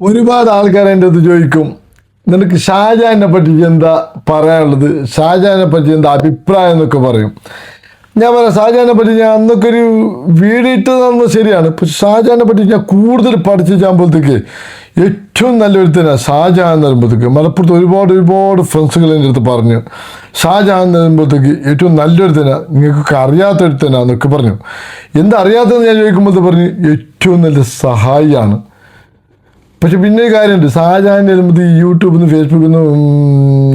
ഒരുപാട് ആൾക്കാർ എൻ്റെ അടുത്ത് ചോദിക്കും, നിനക്ക് ഷാജഹാനെ പറ്റി എന്താ പറയാനുള്ളത്, ഷാജഹാനെ പറ്റി എന്താ അഭിപ്രായം എന്നൊക്കെ പറയും. ഞാൻ പറയാം, ഷാജഹാനെ പറ്റി ഞാൻ അന്നൊക്കെ ഒരു വീഡിയോ ഇട്ടതെന്ന് ശരിയാണ്. പക്ഷെ ഷാജഹാനെ പറ്റി ഞാൻ കൂടുതൽ പഠിച്ച് ചെയ്യുമ്പോഴത്തേക്ക് ഏറ്റവും നല്ലൊരുത്തനാണ് ഷാജഹാൻ എന്ന് പറയുമ്പോഴത്തേക്ക്. മലപ്പുറത്ത് ഒരുപാട് ഫ്രണ്ട്സുകൾ എൻ്റെ അടുത്ത് പറഞ്ഞു, ഷാജഹാൻ എന്ന് പറയുമ്പോഴത്തേക്ക് ഏറ്റവും നല്ലൊരുത്തനാണ്, നിങ്ങൾക്കൊക്കെ അറിയാത്തൊരുത്തനാന്നൊക്കെ പറഞ്ഞു. എന്താ അറിയാത്തതെന്ന് ഞാൻ ചോദിക്കുമ്പോൾ പറഞ്ഞു ഏറ്റവും നല്ല സഹായിയാണ്. പക്ഷെ പിന്നെ ഒരു കാര്യമുണ്ട്, ഷാജഹാൻ വരുമ്പോൾ ഈ യൂട്യൂബിൽ നിന്ന് ഫേസ്ബുക്കിൽ നിന്ന്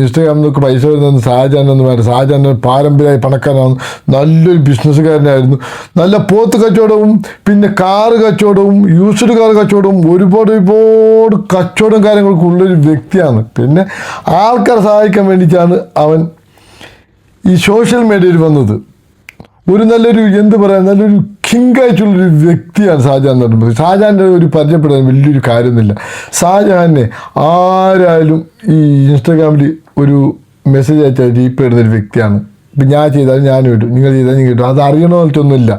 ഇൻസ്റ്റാഗ്രാമിൽ നിന്നൊക്കെ പൈസ വരുന്ന ഷാജഹാനൊന്നും വേണ്ട. ഷാജഹാൻ പാരമ്പര്യമായി പണക്കാരനാണ്, നല്ലൊരു ബിസിനസ്സുകാരനായിരുന്നു. നല്ല പോത്ത് കച്ചവടവും പിന്നെ കാറ് കച്ചവടവും യൂസ്ഡ് കാർ കച്ചവടവും ഒരുപാട് കച്ചവടം കാര്യങ്ങളൊക്കെ ഉള്ളൊരു വ്യക്തിയാണ്. പിന്നെ ആൾക്കാരെ സഹായിക്കാൻ വേണ്ടിയിട്ടാണ് അവൻ ഈ സോഷ്യൽ മീഡിയയിൽ വന്നത്. ഒരു നല്ലൊരു നല്ലൊരു കിങ്കായിട്ടുള്ളൊരു വ്യക്തിയാണ് ഷാജഹാൻ എന്ന് പറയുന്നത്. ഷാജഹാൻ്റെ ഒരു പരിചയപ്പെടാൻ വലിയൊരു കാര്യമൊന്നുമില്ല. ഷാജഹാനെ ആരായാലും ഈ ഇൻസ്റ്റാഗ്രാമിൽ ഒരു മെസ്സേജ് അയച്ചാൽ റീപ്ലൈ ഇടുന്നൊരു വ്യക്തിയാണ്. ഇപ്പം ഞാൻ ചെയ്താലും ഞാൻ കിട്ടും, നിങ്ങൾ ചെയ്താൽ നിങ്ങൾ കിട്ടും, അത് അറിയണമെന്നിട്ടൊന്നുമില്ല.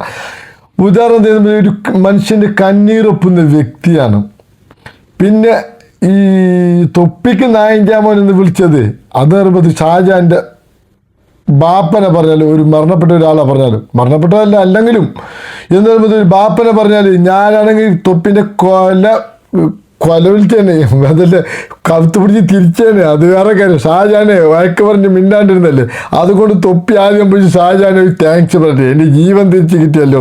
ഉദാഹരണം തരുമ്പോൾ ഒരു മനുഷ്യൻ്റെ കണ്ണീരൊപ്പുന്ന വ്യക്തിയാണ്. പിന്നെ ഈ തൊപ്പിക്ക് നായഞ്ചാമോൻ എന്ന് വിളിച്ചത് അത് പറയുമ്പോൾ ഷാജഹാൻ്റെ ബാപ്പനെ പറഞ്ഞാൽ, ഒരു മരണപ്പെട്ട ഒരാളെ പറഞ്ഞാൽ, മരണപ്പെട്ടതല്ല അല്ലെങ്കിലും എന്ന് പറയുമ്പോൾ ഒരു ബാപ്പനെ പറഞ്ഞാൽ, ഞാനാണെങ്കിൽ തൊപ്പിൻ്റെ കൊലവിളിച്ചേനെ, അതല്ലേ കറുത്ത് പിടിച്ച് തിരിച്ചേനെ, അത് വേറെ കാര്യം. ഷാജഹാനെ വഴക്ക് പറഞ്ഞ് മിണ്ടാണ്ടിരുന്നല്ലേ, അതുകൊണ്ട് തൊപ്പി ആദ്യം പിടിച്ച് ഷാജഹാനെ ഒരു താങ്ക്സ് പറഞ്ഞേ, എൻ്റെ ജീവൻ തിരിച്ച് കിട്ടിയല്ലോ.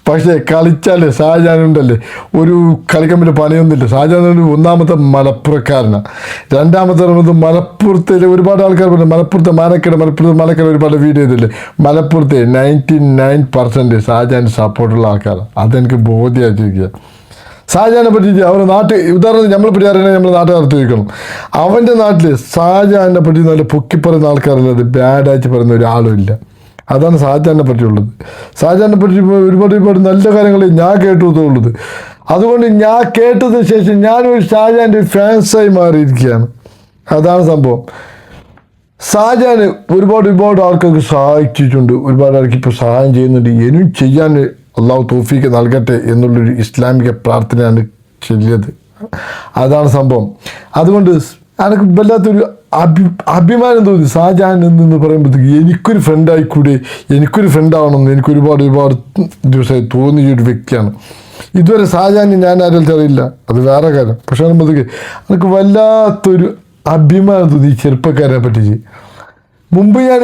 പക്ഷേ കളിച്ചാൽ ഷാജഹാൻ ഉണ്ടല്ലേ, ഒരു കളിക്കാൻ പറ്റിയ പണിയൊന്നുമില്ല. ഷാജഹാൻ ഒന്നാമത്തെ മലപ്പുറക്കാരനാണ്. രണ്ടാമത്തെ പറയുന്നത് മലപ്പുറത്തെ ഒരുപാട് ആൾക്കാർ പറഞ്ഞു, മലപ്പുറത്തെ മലക്കട ഒരുപാട് വീഡിയോ ചെയ്തില്ലേ, മലപ്പുറത്തെ 99% ഷാജഹാൻ സപ്പോർട്ടുള്ള ആൾക്കാരാണ്. അതെനിക്ക് ബോധ്യമായിട്ടിരിക്കുക. ഷാജഹാനെ പറ്റി അവരുടെ ഉദാഹരണത്തിന് നമ്മളെ പറ്റി അറിയണമെങ്കിൽ നമ്മൾ നാട്ടുകാർക്ക് ചോദിക്കണം. അവൻ്റെ നാട്ടിൽ ഷാജഹാനെ പറ്റി നല്ല പൊക്കി പറയുന്ന ആൾക്കാരല്ലാതെ ബാഡായിട്ട് പറയുന്ന ഒരാളും ഇല്ല. അതാണ് ഷാജഹാനെ പറ്റിയുള്ളത്. ഷാജഹാനെ പറ്റി ഒരുപാട് നല്ല കാര്യങ്ങൾ ഞാൻ കേട്ടുള്ളത്. അതുകൊണ്ട് ഞാൻ കേട്ടതിന് ശേഷം ഞാനൊരു ഷാജഹാൻ്റെ ഫാൻസായി മാറിയിരിക്കുകയാണ്. അതാണ് സംഭവം. ഷാജഹാൻ ഒരുപാട് ആൾക്കാർക്ക് സഹായിച്ചിട്ടുണ്ട്, ഒരുപാട് ആൾക്ക് ഇപ്പോൾ സഹായം ചെയ്യുന്നുണ്ട്. ഇനിയും ചെയ്യാൻ അള്ളാഹു തൗഫീക്ക് നൽകട്ടെ എന്നുള്ളൊരു ഇസ്ലാമിക പ്രാർത്ഥനയാണ് ചൊല്ലിയത്. അതാണ് സംഭവം. അതുകൊണ്ട് എനിക്ക് വല്ലാത്തൊരു അഭിമാനം തോന്നി ഷാജഹാൻ എന്ന് പറയുമ്പോഴത്തേക്ക് എനിക്കൊരു ഫ്രണ്ടായിക്കൂടെ, എനിക്കൊരു ഫ്രണ്ടാവണമെന്ന് എനിക്ക് ഒരുപാട് ദിവസമായി തോന്നിയൊരു വ്യക്തിയാണ്. ഇതുവരെ ഷാജഹാൻ ഞാൻ ആരും അറിയില്ല, അത് വേറെ കാര്യം. പക്ഷെ പറയുമ്പോഴത്തേക്ക് എനിക്ക് വല്ലാത്തൊരു അഭിമാനം തോന്നി ഈ ചെറുപ്പക്കാരെ പറ്റിച്ച്. മുമ്പ് ഞാൻ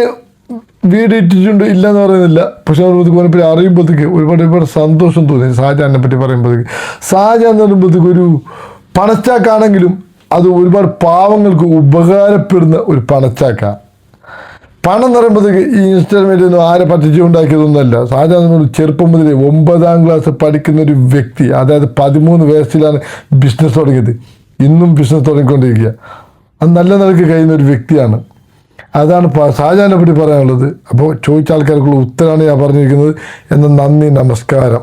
വീഡിയോ ഇട്ടിട്ടുണ്ട്, ഇല്ലയെന്ന് പറയുന്നില്ല. പക്ഷെ അവർക്ക് അറിയുമ്പോഴത്തേക്ക് ഒരുപാട് സന്തോഷം തോന്നി ഷാജഹാനെ പറ്റി പറയുമ്പോഴത്തേക്ക്. ഷാജഹാൻ എന്ന് പറയുമ്പോഴത്തേക്ക് ഒരു പണച്ചാക്കാണെങ്കിലും അത് ഒരുപാട് പാവങ്ങൾക്ക് ഉപകാരപ്പെടുന്ന ഒരു പണച്ചാക്ക. പണം എന്ന് പറയുമ്പോഴത്തേക്ക് ഈ ഇൻസ്റ്റാൾമെൻറ്റൊന്നും ആരെ പറ്റിച്ച് ഉണ്ടാക്കിയതൊന്നുമല്ല. ഷാജഹാൻ ചെറുപ്പം മുതലേ 9ാം ക്ലാസ് പഠിക്കുന്ന ഒരു വ്യക്തി, അതായത് 13 വയസ്സിലാണ് ബിസിനസ് തുടങ്ങിയത്. ഇന്നും ബിസിനസ് തുടങ്ങിക്കൊണ്ടിരിക്കുക. അത് നല്ല നിലയ്ക്ക് കഴിയുന്ന ഒരു വ്യക്തിയാണ്. അതാണ് ഷാജഹാനെ പറ്റി പറയാനുള്ളത്. അപ്പോൾ ചോദിച്ച ആൾക്കാർക്കുള്ള ഉത്തരമാണ് ഞാൻ പറഞ്ഞിരിക്കുന്നത്. എന്നാൽ നന്ദി, നമസ്കാരം.